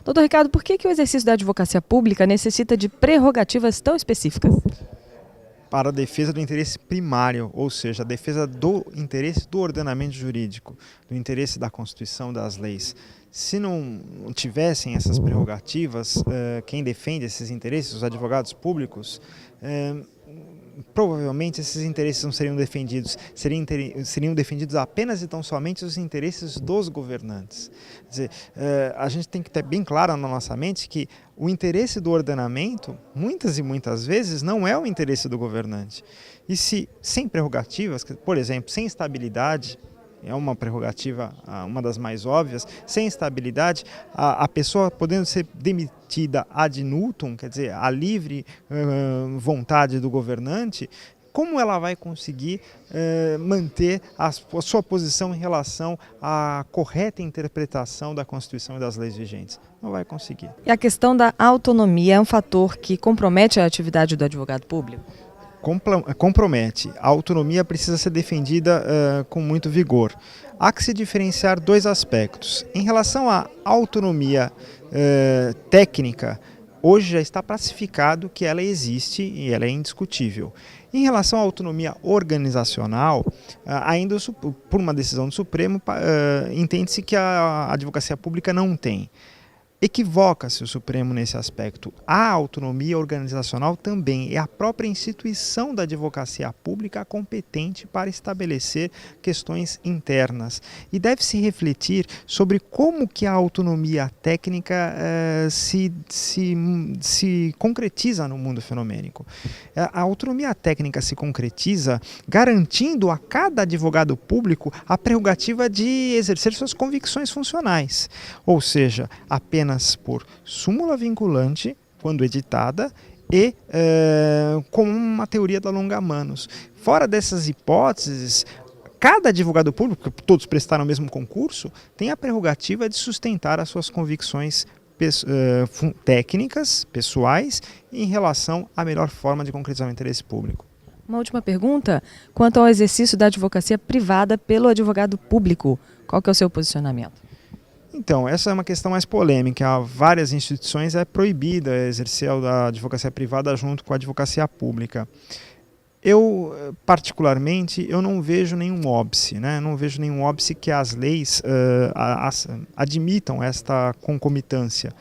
Doutor Ricardo, por que o exercício da advocacia pública necessita de prerrogativas tão específicas? Para a defesa do interesse primário, ou seja, a defesa do interesse do ordenamento jurídico, do interesse da Constituição, das leis. Se não tivessem essas prerrogativas, quem defende esses interesses, os advogados públicos, provavelmente esses interesses não seriam defendidos, seriam defendidos apenas e tão somente os interesses dos governantes. Quer dizer, a gente tem que ter bem claro na nossa mente que o interesse do ordenamento, muitas e muitas vezes, não é o interesse do governante. E se sem prerrogativas, por exemplo, sem estabilidade, é uma prerrogativa, uma das mais óbvias, sem estabilidade, a pessoa podendo ser demitida ad nutum, quer dizer, à livre vontade do governante, como ela vai conseguir manter a sua posição em relação à correta interpretação da Constituição e das leis vigentes? Não vai conseguir. E a questão da autonomia é um fator que compromete a atividade do advogado público? Compromete. A autonomia precisa ser defendida com muito vigor. Há que se diferenciar dois aspectos. Em relação à autonomia técnica, hoje já está pacificado que ela existe e ela é indiscutível. Em relação à autonomia organizacional, ainda por uma decisão do Supremo, entende-se que a advocacia pública não tem. Equivoca-se o Supremo nesse aspecto. A autonomia organizacional também é a própria instituição da advocacia pública competente para estabelecer questões internas. E deve-se refletir sobre como que a autonomia técnica se concretiza no mundo fenomênico. A autonomia técnica se concretiza garantindo a cada advogado público a prerrogativa de exercer suas convicções funcionais, ou seja, apenas por súmula vinculante, quando editada, e com uma teoria da longa manus. Fora dessas hipóteses, cada advogado público, todos prestaram o mesmo concurso, tem a prerrogativa de sustentar as suas convicções técnicas, pessoais, em relação à melhor forma de concretizar o interesse público. Uma última pergunta, quanto ao exercício da advocacia privada pelo advogado público, qual que é o seu posicionamento? Então, essa é uma questão mais polêmica. Há várias instituições é proibida exercer a advocacia privada junto com a advocacia pública. Eu, particularmente, eu não vejo nenhum óbice, né? Não vejo nenhum óbice que as leis admitam esta concomitância.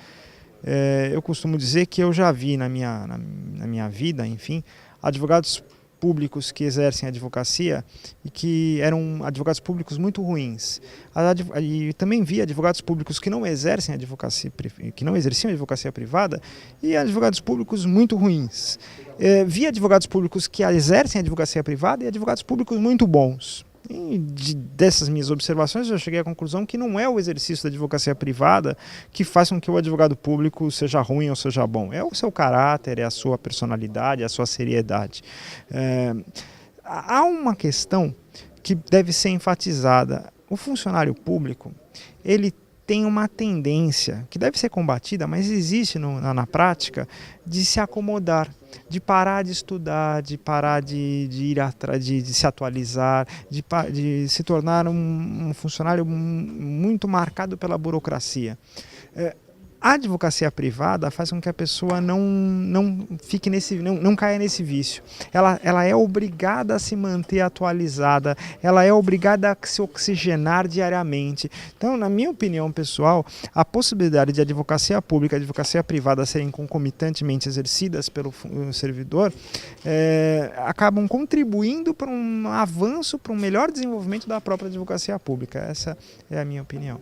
Eu costumo dizer que eu já vi na minha vida, enfim, advogados públicos que exercem advocacia e que eram advogados públicos muito ruins. E também vi advogados públicos que não exerciam advocacia privada e advogados públicos muito ruins. Vi advogados públicos que exercem advocacia privada e advogados públicos muito bons. E dessas minhas observações eu cheguei à conclusão que não é o exercício da advocacia privada que faz com que o advogado público seja ruim ou seja bom. É o seu caráter, é a sua personalidade, é a sua seriedade. Há uma questão que deve ser enfatizada. O funcionário público, ele tem uma tendência, que deve ser combatida, mas existe na prática, de se acomodar, de parar de estudar, de parar de ir atrás, de se atualizar, de se tornar um funcionário muito marcado pela burocracia. A advocacia privada faz com que a pessoa não caia nesse vício. Ela é obrigada a se manter atualizada, ela é obrigada a se oxigenar diariamente. Então, na minha opinião pessoal, a possibilidade de advocacia pública e advocacia privada serem concomitantemente exercidas pelo servidor acabam contribuindo para um avanço, para um melhor desenvolvimento da própria advocacia pública. Essa é a minha opinião.